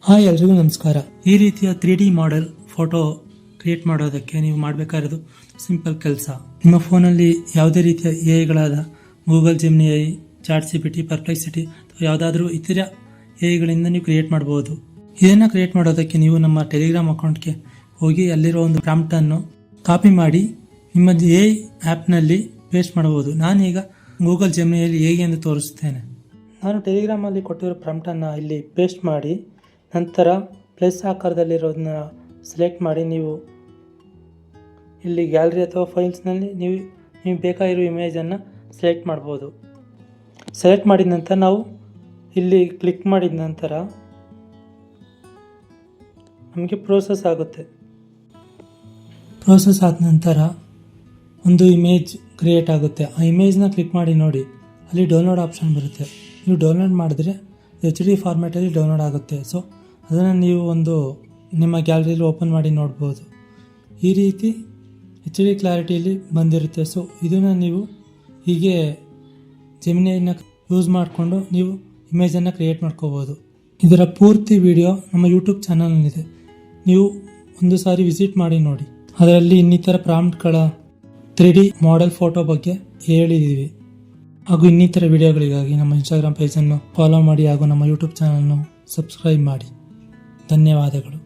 Hi ಎಲ್ರಿಗೂ ನಮಸ್ಕಾರ. ಈ ರೀತಿಯ 3D ಮಾಡೆಲ್ ಫೋಟೋ ಕ್ರಿಯೇಟ್ ಮಾಡೋದಕ್ಕೆ ನೀವು ಮಾಡಬೇಕಾಗಿರೋದು ಸಿಂಪಲ್ ಕೆಲಸ. ನಿಮ್ಮ ಫೋನಲ್ಲಿ ಯಾವುದೇ ರೀತಿಯ ಎಐಗಳಾದ Google Gemini AI, Chat GPT, Perplexity ಅಥವಾ ಯಾವುದಾದ್ರೂ ಇತರ ಎಐಗಳಿಂದ ನೀವು ಕ್ರಿಯೇಟ್ ಮಾಡಬಹುದು. ಇದನ್ನು ಕ್ರಿಯೇಟ್ ಮಾಡೋದಕ್ಕೆ ನೀವು ನಮ್ಮ ಟೆಲಿಗ್ರಾಮ್ ಅಕೌಂಟ್ಗೆ ಹೋಗಿ ಅಲ್ಲಿರೋ ಒಂದು ಪ್ರಾಂಪ್ಟ್ ಅನ್ನು ಕಾಪಿ ಮಾಡಿ ನಿಮ್ಮ ಎಐ ಆ್ಯಪ್ನಲ್ಲಿ ಪೇಸ್ಟ್ ಮಾಡಬಹುದು. ನಾನೀಗ ಗೂಗಲ್ ಜೆಮಿನಿಯಲ್ಲಿ ಹೇಗೆ ಎಂದು ತೋರಿಸುತ್ತೇನೆ. ನಾನು ಟೆಲಿಗ್ರಾಮಲ್ಲಿ ಕೊಟ್ಟಿರೋ ಪ್ರಾಂಪ್ಟನ್ನು ಇಲ್ಲಿ ಪೇಸ್ಟ್ ಮಾಡಿ ನಂತರ ಪ್ಲಸ್ ಆಕಾರದಲ್ಲಿರೋದನ್ನ ಸೆಲೆಕ್ಟ್ ಮಾಡಿ ನೀವು ಇಲ್ಲಿ ಗ್ಯಾಲರಿ ಅಥವಾ ಫೈಲ್ಸ್ನಲ್ಲಿ ನೀವು ಬೇಕಾಗಿರೋ ಇಮೇಜನ್ನು ಸೆಲೆಕ್ಟ್ ಮಾಡ್ಬೋದು. ಸೆಲೆಕ್ಟ್ ಮಾಡಿದ ನಂತರ ನಾವು ಇಲ್ಲಿ ಕ್ಲಿಕ್ ಮಾಡಿದ ನಂತರ ನಮಗೆ ಪ್ರೋಸೆಸ್ ಆಗುತ್ತೆ. ಪ್ರೋಸೆಸ್ ಆದ ನಂತರ ಒಂದು ಇಮೇಜ್ ಕ್ರಿಯೇಟ್ ಆಗುತ್ತೆ. ಆ ಇಮೇಜ್ನ ಕ್ಲಿಕ್ ಮಾಡಿ ನೋಡಿ, ಅಲ್ಲಿ ಡೌನ್ಲೋಡ್ ಆಪ್ಷನ್ ಬರುತ್ತೆ. ನೀವು ಡೌನ್ಲೋಡ್ ಮಾಡಿದ್ರೆ HD ಫಾರ್ಮ್ಯಾಟಲ್ಲಿ ಡೌನ್ಲೋಡ್ ಆಗುತ್ತೆ. ಸೊ ಅದನ್ನು ನೀವು ನಿಮ್ಮ ಗ್ಯಾಲರಿಯಲ್ಲಿ ಓಪನ್ ಮಾಡಿ ನೋಡ್ಬೋದು. ಈ ರೀತಿ HD ಕ್ಲಾರಿಟಿಯಲ್ಲಿ ಬಂದಿರುತ್ತೆ. ಸೊ ಇದನ್ನು ನೀವು ಹೀಗೆ ಜೆಮಿನಿನ ಯೂಸ್ ಮಾಡಿಕೊಂಡು ನೀವು ಇಮೇಜನ್ನು ಕ್ರಿಯೇಟ್ ಮಾಡ್ಕೋಬೋದು. ಇದರ ಪೂರ್ತಿ ವಿಡಿಯೋ ನಮ್ಮ ಯೂಟ್ಯೂಬ್ ಚಾನಲ್ನಲ್ಲಿದೆ, ನೀವು ಒಂದು ಸಾರಿ ವಿಸಿಟ್ ಮಾಡಿ ನೋಡಿ. ಅದರಲ್ಲಿ ಇನ್ನಿತರ ಪ್ರಾಂಪ್ಟ್ಗಳ 3D ಮಾಡೆಲ್ ಫೋಟೋ ಬಗ್ಗೆ ಹೇಳಿದ್ದೀವಿ. ಹಾಗೂ ಇನ್ನಿತರ ವಿಡಿಯೋಗಳಿಗಾಗಿ ನಮ್ಮ ಇನ್ಸ್ಟಾಗ್ರಾಮ್ ಪೇಜನ್ನು ಫಾಲೋ ಮಾಡಿ ಹಾಗೂ ನಮ್ಮ ಯೂಟ್ಯೂಬ್ ಚಾನಲ್ನ ಸಬ್ಸ್ಕ್ರೈಬ್ ಮಾಡಿ. ಧನ್ಯವಾದಗಳು.